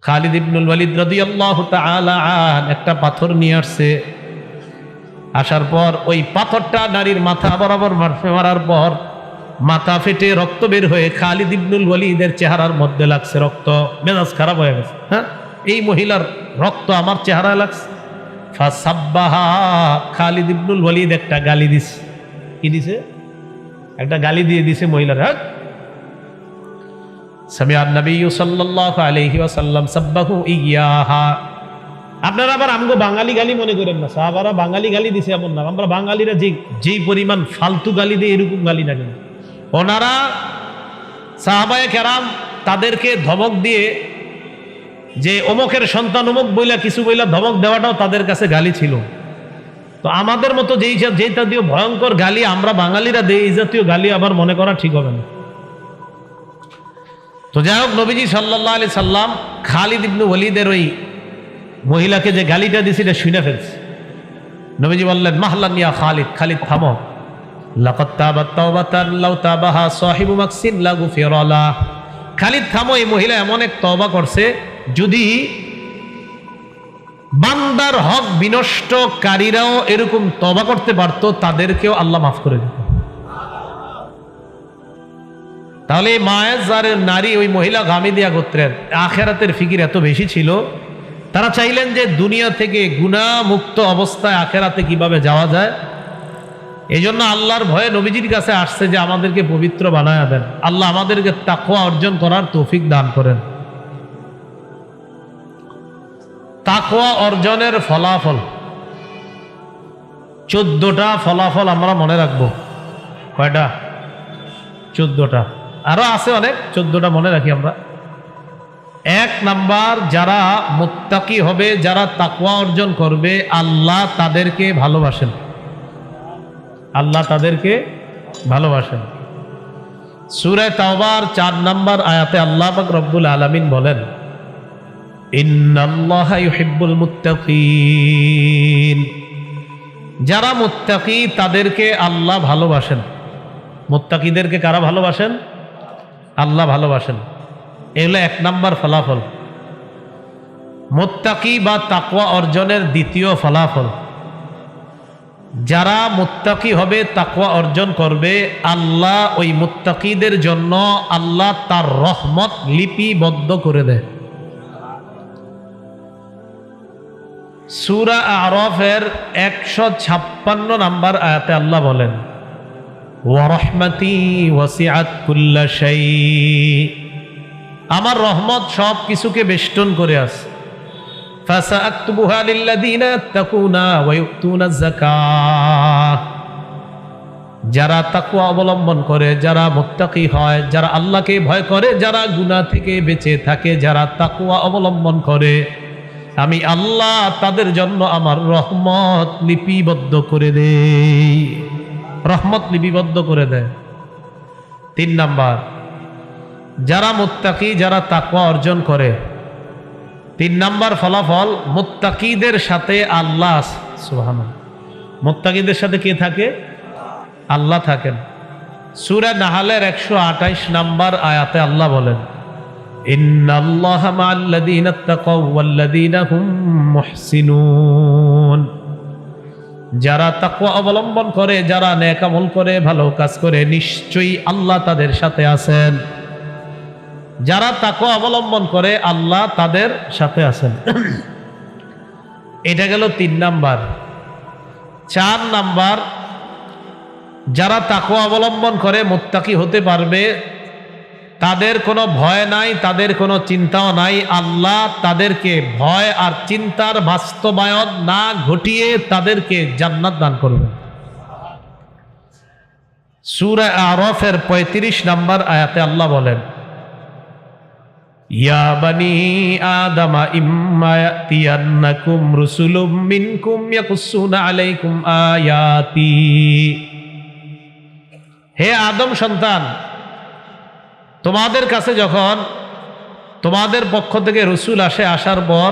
খালিদ ইবনুল ওয়ালিদ রাদিয়াল্লাহু তাআলা আন একটা পাথর নিয়ে আসছে। আসার পর ওই পাথরটা নারীর মাথা বরাবর মারার পর মাথা ফেটে রক্ত বের হয়ে খালিদ ইবনুল ওয়ালিদের চেহারার মধ্যে লাগছে। রক্ত, মেজাজ খারাপ হয়ে গেছে। হ্যাঁ, এই মহিলার রক্ত আমার চেহারায় লাগছে। ফাসাব্বাহা, খালিদ ইবনুল ওয়ালিদ একটা গালি দিছে। কি দিছে? একটা গালি দিয়ে দিছে মহিলার। হ্যাঁ, সামিআন নবী সাল্লাল্লাহু আলাইহি ওয়াসাল্লাম সাব্বাহু ইয়াহা। আপনারা আবার আমগো বাঙালি গালি মনে করেন না, সাহাবারা বাঙালি গালি দিছে এমন না। আমরা বাঙালিরা যেই পরিমাণ ফালতু গালি দেয় এরকম গালি না কেন, ওনারা সাহাবায়ে কেরাম তাদেরকে ধমক দিয়ে যে অমুকের সন্তান অমুক বইলা কিছু বইলা ধমক দেওয়াটাও তাদের কাছে গালি ছিল। তো আমাদের মতো যেই জাতীয় ভয়ঙ্কর গালি আমরা বাঙালিরা দেই, এই জাতীয় গালি আবার মনে করা ঠিক হবে না। তো যাই হোক, নবীজি সাল্লাল্লাহু আলাইহি সাল্লাম খালিদ ইবনে ওয়ালিদের ওই মহিলাকে যে গালিটা দিয়েছে এটা শুনে ফেলছে। নবীজি বললেন, মাহলান ইয়া খালিদ, খালিদ থামো। লাকাদ তাবাত তাওবাতান লাউ তাবাহা সাহিবু মাকসিন লা গুফিরা লাহ। খালিদ থামো, এই মহিলা এমন এক তওবা করছে, যদি বান্দার হক বিনষ্টকারীরাও এরকম তওবা করতে পারতো তাদেরকেও আল্লাহ মাফ করে দিত। তাহলে মায়ের যারের নারী ওই মহিলা গামিদিয়া গোত্রের আখেরাতের ফিকির এত বেশি ছিল, তারা চাইলেন যে দুনিয়া থেকে গুনাহ মুক্ত অবস্থায় আখেরাতে কিভাবে যাওয়া যায়। এই জন্য আল্লাহর ভয়ে নবীজির কাছে আসছে যে আমাদেরকে পবিত্র বানায়া দেন, আল্লাহ আমাদেরকে তাকওয়া অর্জন করার তৌফিক দান করেন। তাকওয়া অর্জনের ফলাফল 14টা ফলাফল আমরা মনে রাখবো। কয়টা? 14টা। আরো আছে অনেক, 14টা মনে রাখি আমরা। 1 নাম্বার, যারা মুত্তাকি হবে, যারা তাকওয়া অর্জন করবে, আল্লাহ তাদেরকে ভালোবাসেন। আল্লাহ তাদেরকে ভালোবাসেন। সূরা তাওবার 4 নাম্বার আয়াতে আল্লাহ পাক রব্বুল আলামিন বলেন, ইন্নাল্লাহা ইউহিব্বুল মুত্তাকিন। যারা মুত্তাকি তাদেরকে আল্লাহ ভালোবাসেন। মুত্তাকিদেরকে কারা ভালোবাসেন? আল্লাহ ভালোবাসেন। এগুলো 1 নাম্বার ফলাফল। মুত্তাকি বা তাকওয়া অর্জনের দ্বিতীয় ফলাফল, যারা মুত্তাকি হবে, তাকওয়া অর্জন করবে, আল্লাহ ওই মুত্তাকিদের জন্য আল্লাহ তার রহমত লিপিবদ্ধ করে দেয়। সূরা আরাফের 156 নাম্বার আয়াতে আল্লাহ বলেন, ওয়া রাহমাতি ওয়াসিআত কুল্লা শাই। আমার রহমত সব কিছুকে বেষ্টন করে আছে। ফাসাআকতুবুহা লিল্লাযিনা ইয়াত্তাকুনা ওয়া ইউতুনাজ যাকাহ। যারা তাকওয়া অবলম্বন করে, যারা মুত্তাকি হয়, যারা আল্লাহকে ভয় করে, যারা গুনাহ থেকে বেঁচে থাকে, যারা তাকওয়া অবলম্বন করে, আমি আল্লাহ তাদের জন্য আমার রহমত লিপিবদ্ধ করে দেই। রহমত লিপিবদ্ধ করে দেয়। 3 নাম্বার, যারা মুত্তাকি, যারা তাকওয়া অর্জন করে, 3 নাম্বার ফলাফল, মুত্তাকিদের সাথে আল্লাহ, সুবহানাল্লাহ, মুত্তাকিদের সাথে কে থাকে? আল্লাহ থাকেন। সূরা নাহলের 128 নাম্বার আয়াতে আল্লাহ বলেন, ইন্নাল্লাহা মা'আল্লাযীনা তাকাও ওয়াল্লাযীনা হুম মুহসিনুন। যারা তাকওয়া অবলম্বন করে, যারা নেক আমল করে, ভালো কাজ করে, নিশ্চয়ই আল্লাহ তাদের সাথে আছেন। যারা তাকওয়া অবলম্বন করে, আল্লাহ তাদের সাথে আছেন। এটা গেল 3 নাম্বার। 4 নাম্বার, যারা তাকওয়া অবলম্বন করে মুত্তাকি হতে পারবে, তাদের কোনো ভয় নাই, তাদের কোনো চিন্তাও নাই। আল্লাহ তাদেরকে ভয় আর চিন্তার বাস্তবায়ন না ঘটিয়ে তাদেরকে জান্নাত দান করবেন। সূরা আরাফের 35 নাম্বার আয়াতে আল্লাহ বলেন, ইয়া বানি আদামা ইম্মা ইয়াতিয়ান্নাকুম রুসুলুম মিনকুম ইয়াকুসুনা আলাইকুম আয়াতি। হে আদম সন্তান, তোমাদের কাছে যখন তোমাদের পক্ষ থেকে রসুল আসে, আসার পর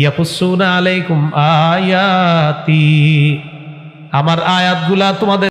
ইয়াকুসুনা আলাইকুম আয়াতি, আমার আয়াতগুলা তোমাদের